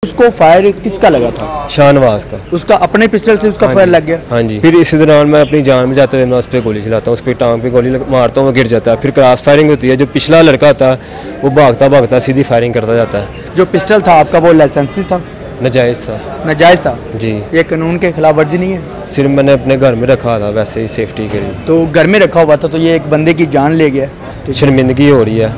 उसको फायर किसका लगा था? शाहनवाज का। उसका अपने पिस्टल से उसका फायर लग गया? हाँ जी। फिर इसी दौरान मैं अपनी जान बचाते हुए मैं उस पर गोली चलाता हूँ, उसकी टांग पे गोली मारता हूँ, वो गिर जाता है। फिर क्रॉस फायरिंग होती है, जो पिछला लड़का होता है वो भागता भागता सीधी फायरिंग करता जाता है। जो पिस्टल था आपका वो लाइसेंसी था? नाजायज़ था। नाजायज़ था जी। ये कानून के खिलाफ वर्जी नहीं है? सिर्फ मैंने अपने घर में रखा था, वैसे ही सेफ्टी के लिए। तो घर में रखा हुआ था तो ये एक बंदे की जान ले गया। शर्मिंदगी हो रही है,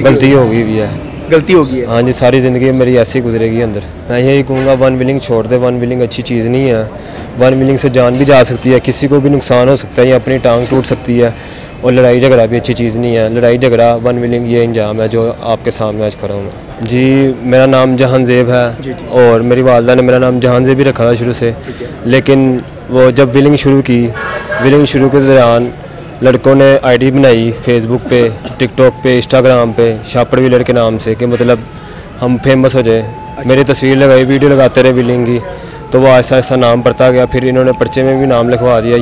गलती हो गई भी है। गलती होगी है। हाँ जी, सारी ज़िंदगी मेरी ऐसी गुजरेगी अंदर। मैं यही कहूँगा वन विलिंग छोड़ दे। वन विलिंग अच्छी चीज़ नहीं है। वन विलिंग से जान भी जा सकती है, किसी को भी नुकसान हो सकता है या अपनी टांग टूट सकती है। और लड़ाई झगड़ा भी अच्छी चीज़ नहीं है। लड़ाई झगड़ा वन विलिंग ये अंजाम है जो आपके सामने आज खड़ा हूँ। जी, मेरा नाम जहांजेब है और मेरी वालदा ने मेरा नाम जहांजेब भी रखा था शुरू से। लेकिन वो जब विलिंग शुरू के दौरान लड़कों ने आईडी बनाई फेसबुक पे, टिकटॉक पे, इंस्टाग्राम पे शापर विलर के नाम से कि मतलब हम फेमस हो जाए। मेरी तस्वीर लगाई, वीडियो लगाते रहे विलिंग की, तो वो ऐसा ऐसा नाम बढ़ता गया। फिर इन्होंने पर्चे में भी नाम लिखवा दिया।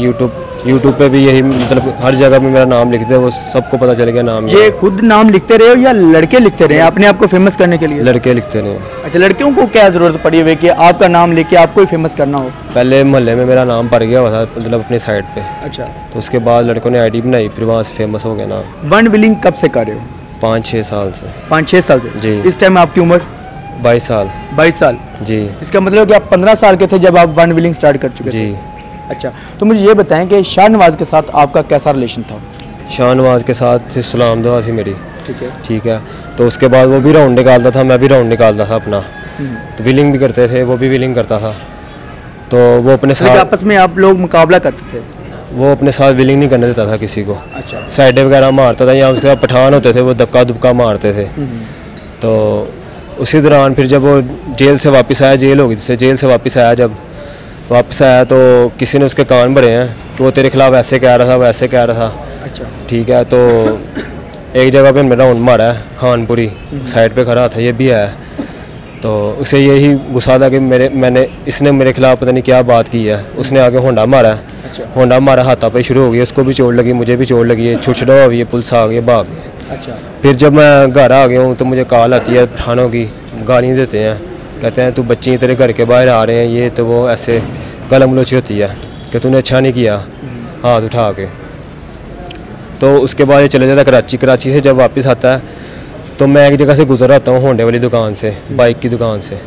यूट्यूब पे भी यही, मतलब हर जगह पे मेरा नाम लिख दे, वो सबको पता चल गया नाम। ये खुद नाम लिखते रहे हो या लड़के लिखते रहे अपने आप को फेमस करने के लिए? लड़के लिखते रहे। अच्छा, लड़कियों को क्या ज़रूरत पड़ी हुई कि आपका नाम लेके आपको ही फेमस करना हो? पहले मोहल्ले में मेरा नाम पड़ गया हुआ था, मतलब अपनी साइड पे। अच्छा। तो उसके बाद लड़कों ने आईडी बनाई, फिर वहाँ से फेमस हो गया नाम। वन विलिंग कब से कर रहे हो? 5-6 साल से। 5-6 साल से जी। इस टाइम आपकी उम्र? 22 साल। 22 साल जी। इसका मतलब कि आप 15 साल के थे जब आप वन विलिंग स्टार्ट कर चुके थे? जी। अच्छा, तो मुझे ये बताएं कि शाहनवाज के साथ आपका कैसा रिलेशन था? शाहनवाज के साथ से सलाम दुआ थी मेरी। ठीक है। तो उसके बाद वो भी राउंड निकालता था, मैं भी राउंड निकालता था अपना। तो विलिंग भी करते थे, वो भी विलिंग करता था। तो वो अपने साथ आपस में आप लोग मुकाबला करते थे? वो अपने साथ विलिंग नहीं करने देता था किसी को। अच्छा। साइड वगैरह मारता था, या उसके बाद पठान होते थे वो धक्का दुक्का मारते थे। तो उसी दौरान फिर जब वो जेल से वापस आया, जेल हो गई थी, जेल से वापस आया तो किसी ने उसके कान भरे हैं कि वो तेरे खिलाफ ऐसे कह रहा था, वैसे कह रहा था। अच्छा। ठीक है। तो एक जगह पे मेरा राउंड मारा है, खानपुरी साइड पे खड़ा था, ये भी है। तो उसे यही गुस्सा था कि इसने मेरे खिलाफ पता नहीं क्या बात की है। उसने आगे होंडा मारा है। अच्छा। होंडा मारा, हाथा पे शुरू हो गई, उसको भी चोट लगी, मुझे भी चोट लगी है। छुछड़ा हुई है, पुलिस आ गई, भाग गए। अच्छा। फिर जब मैं घर आ गया हूँ तो मुझे कॉल आती है पठानों की, गालियाँ देते हैं, कहते हैं तू बच्ची तेरे घर के बाहर आ रहे हैं, ये तो वो, ऐसे गलम गलोची होती है कि तूने अच्छा नहीं किया हाथ उठा के। तो उसके बाद ये चले जाता कराची से जब वापस आता है तो मैं एक जगह से गुजर आता हूँ, होंडे वाली दुकान से, बाइक की दुकान से।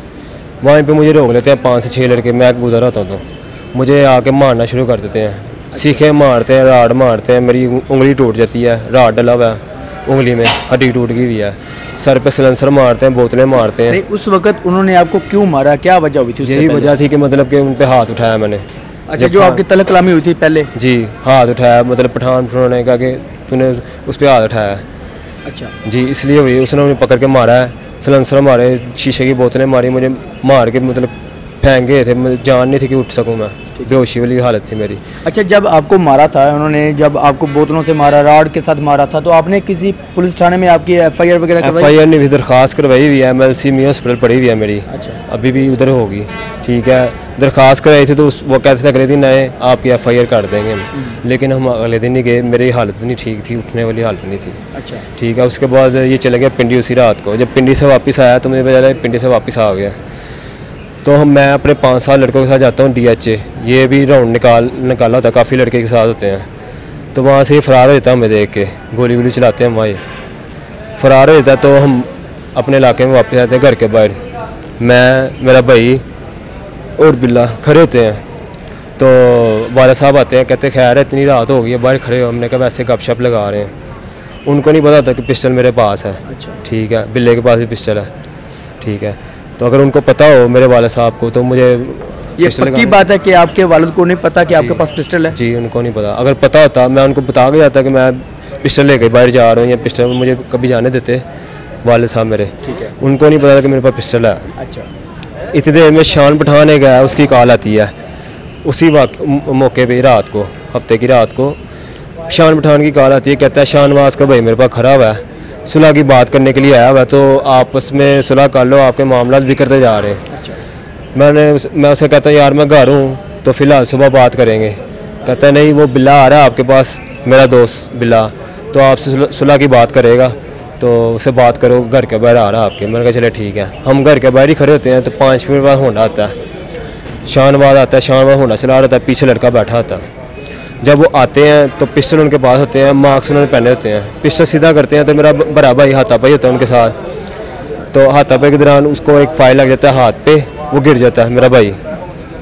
वहीं पे मुझे रोक लेते हैं 5 से 6 लड़के। मैं गुजर आता हूँ तो मुझे आके मारना शुरू कर देते हैं, सीखे मारते हैं, राड मारते हैं। मेरी उंगली टूट जाती है, राड डला हुआ है उंगली में, हड्डी टूट गई हुई है। सर पे सिलेंसर मारते हैं, बोतलें मारते हैं। उस वक्त उन्होंने आपको क्यों मारा, क्या वजह हुई थी? यही वजह थी कि मतलब कि उन पे हाथ उठाया मैंने। अच्छा, जो आपकी तलब कलामी हुई थी पहले? जी, हाथ उठाया, मतलब पठानों ने कहा कि तूने उस पर हाथ उठाया। अच्छा जी, इसलिए हुई। उसने मुझे पकड़ के मारा है, सिलेंसर मारे, शीशे की बोतलें मारी, मुझे मार के मतलब फेंक गए थे। मुझे जान नहीं थी कि उठ सकूँ मैं, बेहोशी वाली हालत थी मेरी। अच्छा, जब आपको मारा था उन्होंने, जब आपको बोतलों से मारा, राड के साथ मारा था, तो आपने किसी पुलिस थाने में आपकी FIR वगैरह करवाई? FIR नहीं, भी दरख्वास्त करवाई हुई है, MLC में हॉस्पिटल पड़ी हुई है मेरी। अच्छा। अभी भी उधर होगी। ठीक है, दरख्वास्त कराई थी तो वो कहते थे अगले दिन आए आपकी FIR कर देंगे हम। लेकिन हम अगले दिन नहीं गए, मेरी हालत नहीं ठीक थी, उठने वाली हालत नहीं थी। अच्छा। ठीक है, उसके बाद ये चले गया पिंडी उसी रात को। जब पिंडी से वापस आया तो मुझे पता पिंडी से वापस आ गया। तो मैं अपने 5 साल लड़कों के साथ जाता हूँ DHA, ये भी राउंड निकाला होता है, काफ़ी लड़के के साथ होते हैं। तो वहाँ से ही फ़रार हो जाता है, हमें देख के गोली वोली चलाते हैं, वहाँ फ़रार हो जाता है। तो हम अपने इलाके में वापस आते हैं, घर के बाहर मैं, मेरा भाई और बिल्ला खड़े होते हैं। तो वाला साहब आते हैं, कहते खैर है इतनी रात हो गई है, बाहर खड़े हो। हमने कहा वैसे गपशप लगा रहे हैं। उनको नहीं पता था कि पिस्टल मेरे पास है। अच्छा। ठीक है, बिल्ले के पास भी पिस्टल है। ठीक है, तो अगर उनको पता हो मेरे वाले साहब को तो मुझे ये पक्की बात है कि आपके वालिद को नहीं पता कि आपके पास पिस्टल है? जी, उनको नहीं पता। अगर पता होता मैं उनको बता के जाता कि मैं पिस्टल लेकर बाहर जा रहा हूँ, या पिस्टल मुझे कभी जाने देते वाले साहब मेरे। ठीक है। उनको नहीं पता कि मेरे पास पिस्टल है। अच्छा। इतनी देर में शान पठान एक गया, उसकी कॉल आती है उसी मौके पे, रात को, हफ्ते की रात को शान पठान की कॉल आती है। कहता है शाहनवाज का भाई मेरे पास खड़ा हुआ है, सुलह की बात करने के लिए आया हुआ है, तो आपस में सुलह कर लो, आपके मामला बिगड़ते जा रहे हैं। अच्छा। मैं उसे कहता हूँ यार मैं घर हूँ, तो फ़िलहाल सुबह बात करेंगे। कहता है नहीं, वो बिल्ला आ रहा है आपके पास, मेरा दोस्त बिल्ला, तो आपसे सुलह की बात करेगा। तो उससे बात करो, घर के बाहर आ रहा आपके। मैंने कहा चले ठीक है। हम घर के बाहर ही खड़े होते हैं तो 5 मिनट बाद होंडा आता है, शाहनवाज आता है, शाहनवाज होंडा चला रहा था, पीछे लड़का बैठा होता है। जब वो आते हैं तो पिस्टल उनके पास होते हैं, मास्क उन्होंने पहने होते हैं, पिस्टल सीधा करते हैं तो मेरा बड़ा भाई हाथापाई होता है उनके साथ। तो हाथापाई के दौरान उसको एक फायर लग जाता है हाथ पे, वो गिर जाता है मेरा भाई।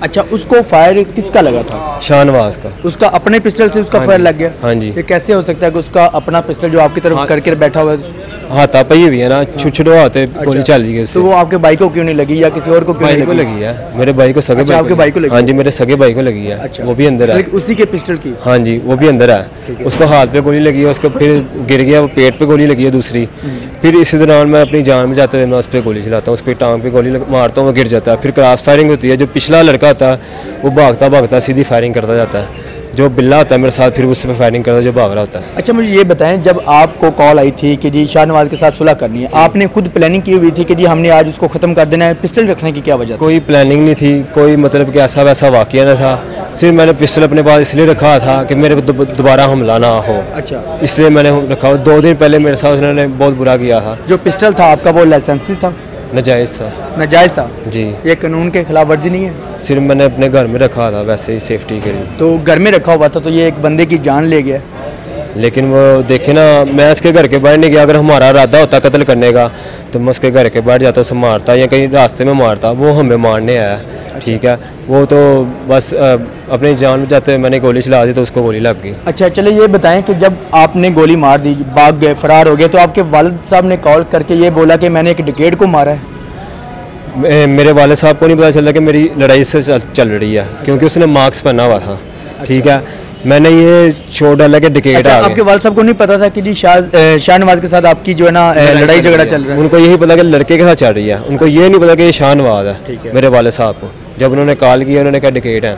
अच्छा, उसको फायर किसका लगा था? शाहनवाज का। उसका अपने पिस्टल से उसका फायर लग गया? हाँ जी। ये कैसे हो सकता है कि उसका अपना पिस्टल जो आपकी तरफ करके बैठा हुआ है? हाथापाई हुई है ना, छुटछुटो हाथे गोली चल रही है उससे। तो वो आपके भाई को क्यों नहीं लगी या किसी और को क्यों नहीं लगी है? मेरे भाई को, सगे अच्छा, आपके भाई को लगी? हाँ जी, मेरे सगे भाई को लगी है। अच्छा, वो भी अंदर है। उसी के पिस्टल की? हाँ जी, वो भी अंदर है। उसको हाथ पे गोली लगी है, उसको फिर गिर गया, वो पेट पे गोली लगी है दूसरी। फिर इसी दौरान मैं अपनी जान में जाते हुए मैं उस पर गोली चलाता हूँ, उस पर टांग पे गोली मारता हूँ, वो गिर जाता है। फिर क्रॉस फायरिंग होती है, जो पिछला लड़का होता है वो भागता भागता सीधी फायरिंग करता जाता है, जो बिल्ला होता है मेरे साथ फिर उससे फायरिंग करता है जो भाग रहा होता है। अच्छा, मुझे ये बताएं, जब आपको कॉल आई थी कि जी शाहनवाज के साथ सुलह करनी है, आपने खुद प्लानिंग की हुई थी कि जी हमने आज उसको ख़त्म कर देना है? पिस्टल रखने की क्या वजह? कोई प्लानिंग नहीं थी, कोई मतलब कि ऐसा वैसा वाक़या ना था। सिर्फ मैंने पिस्टल अपने पास इसलिए रखा था कि मेरे पे दोबारा हमला ना हो। अच्छा, इसलिए मैंने रखा। 2 दिन पहले मेरे साथ उन्होंने बहुत बुरा किया था। जो पिस्टल था आपका वो लाइसेंसी था? नाजायज़ था। नाजायज़ था जी। ये कानून के खिलाफ वर्जी नहीं है? सिर्फ मैंने अपने घर में रखा था, वैसे ही सेफ्टी के लिए। तो घर में रखा हुआ था तो ये एक बंदे की जान ले गया। लेकिन वो देखे ना, मैं उसके घर के बाहर नहीं गया। अगर हमारा इरादा होता कत्ल करने का तो मैं उसके घर के बाहर जाता, उसे मारता या कहीं रास्ते में मारता। वो हमें मारने आया। ठीक है, वो तो बस अपनी जान में जाते हुए मैंने गोली चला दी तो उसको गोली लग गई। अच्छा, चलिए ये बताएं कि जब आपने गोली मार दी, भाग गए, फरार हो गए, तो आपके वालिद साहब ने कॉल करके ये बोला कि मैंने एक डिकेट को मारा है? मेरे वाले साहब को नहीं पता चला कि मेरी लड़ाई से चल रही है, क्योंकि उसने मास्क पहना हुआ था। ठीक है, मैंने ये छोड़ डाला कि डिकेट आ गया। आपके वालिद साहब को नहीं पता था कि जी शाहनवाज के साथ आपकी जो है ना लड़ाई झगड़ा चल रहा है? उनको यही पता कि लड़के के साथ चल रही है, उनको ये नहीं पता कि ये शाहनवाज है। मेरे वाले साहब को जब उन्होंने कॉल किया उन्होंने कहा डिकेट है।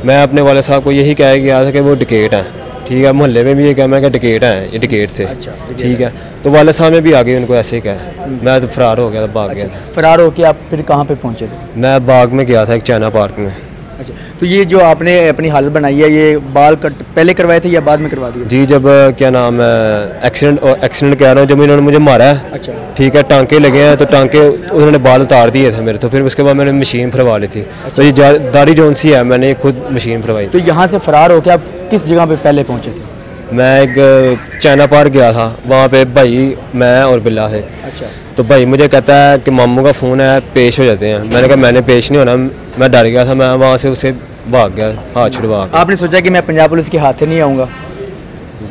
मैं अपने वाले साहब को यही कह गया था कि वो डिकेट है। ठीक है, मोहल्ले में भी ये कहा, मैं क्या डिकेट है, ये डिकेट थे। अच्छा, ठीक है, तो वाले साहब ने भी आगे उनको ऐसे ही कहा। मैं तो फरार हो गया था, भाग गया। फरार होके आप फिर कहाँ पे पहुँचे थे? मैं बाग में गया था, एक चाइना पार्क में। अच्छा, तो ये जो आपने अपनी हालत बनाई है, ये बाल कट पहले करवाए थे या बाद में करवा दिए? जी, जब क्या नाम है एक्सीडेंट कह रहा हूँ, जब इन्होंने मुझे मारा है। अच्छा, ठीक है, टांके लगे हैं तो टांके उन्होंने बाल उतार दिए थे मेरे, तो फिर उसके बाद मैंने मशीन फरवा ली थी। तो ये दाढ़ी जोन सी है, मैंने खुद मशीन फरवाई। तो यहाँ से फरार होकर आप किस जगह पे पहले पहुँचे थे? मैं एक चाइना पार्क गया था, वहाँ पे भाई, मैं और बिल्ला थे। अच्छा, तो भाई मुझे कहता है कि मामू का फ़ोन है, पेश हो जाते हैं। मैंने कहा मैंने पेश नहीं होना, मैं डर गया था। मैं वहाँ से उसे भाग गया, हाथ छुड़वा। आपने सोचा कि मैं पंजाब पुलिस के हाथ नहीं आऊँगा?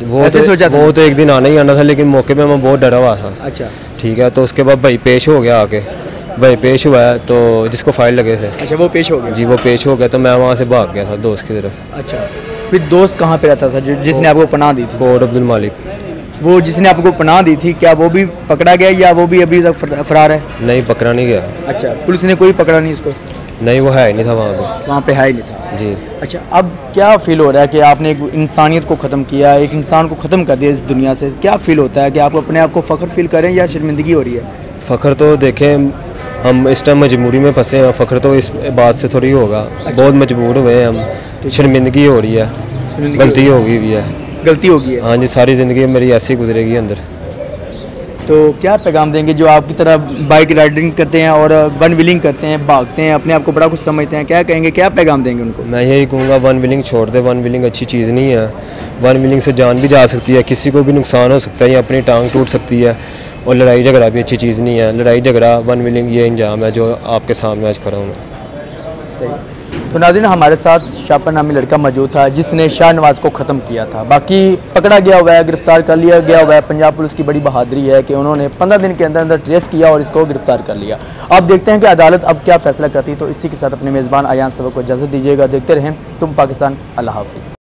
वो तो एक दिन आना ही आना था, लेकिन मौके पे मैं बहुत डरा हुआ था। अच्छा, ठीक है, तो उसके बाद भाई पेश हो गया आके। भाई पेश हुआ है तो जिसको फाइल लगे थे। अच्छा, वो पेश हो गया? जी, वो पेश हो गया तो मैं वहाँ से भाग गया था दोस्त की तरफ। अच्छा, फिर दोस्त कहाँ पे रहता था जिसने आपको पनाह दी थी? कोट अब्दुल मालिक। वो जिसने आपको पनाह दी थी, क्या वो भी पकड़ा गया या वो भी अभी तक फरार है? नहीं, पकड़ा नहीं गया। अच्छा, पुलिस ने कोई पकड़ा नहीं उसको? नहीं, वो है ही नहीं था वहाँ पे है ही नहीं था जी। अच्छा, अब क्या फील हो रहा है कि आपने एक इंसानियत को ख़त्म किया, एक इंसान को ख़त्म कर दिया इस दुनिया से? क्या फील होता है कि आप अपने आप को फ़ख्र फील करें या शर्मिंदगी हो रही है? फ़ख्र तो देखें, हम इस टाइम मजबूरी में फंसे हैं, फ़ख्र तो इस बात से थोड़ी होगा। अच्छा, बहुत मजबूर हुए हैं हम, शर्मिंदगी हो रही है, गलती हो गई है। गलती हो गई है? हाँ जी, सारी ज़िंदगी मेरी ऐसी गुजरेगी अंदर। तो क्या पैगाम देंगे जो आपकी तरह बाइक राइडिंग करते हैं और वन व्हीलिंग करते हैं, भागते हैं, अपने आप को बड़ा कुछ समझते हैं? क्या कहेंगे, क्या पैगाम देंगे उनको? मैं यही कहूँगा, वन व्हीलिंग छोड़ दे। वन व्हीलिंग अच्छी चीज़ नहीं है। वन व्हीलिंग से जान भी जा सकती है, किसी को भी नुकसान हो सकता है या अपनी टांग टूट सकती है। और लड़ाई झगड़ा भी अच्छी चीज़ नहीं है। लड़ाई झगड़ा, वन व्हीलिंग ये अंजाम है जो आपके सामने आज खड़ा हूँ। सही। तो नाज़रीन, हमारे साथ शापर नामी लड़का मौजूद था जिसने शाहनवाज को ख़त्म किया था। बाकी पकड़ा गया हुआ है, गिरफ्तार कर लिया गया हुआ है। पंजाब पुलिस की बड़ी बहादुरी है कि उन्होंने 15 दिन के अंदर अंदर ट्रेस किया और इसको गिरफ्तार कर लिया। अब देखते हैं कि अदालत अब क्या फ़ैसला करती है। तो इसी के साथ अपने मेज़बान आयान सबक को इजाज़त दीजिएगा। देखते रहें तुम पाकिस्तान। अल्लाह हाफ़िज़।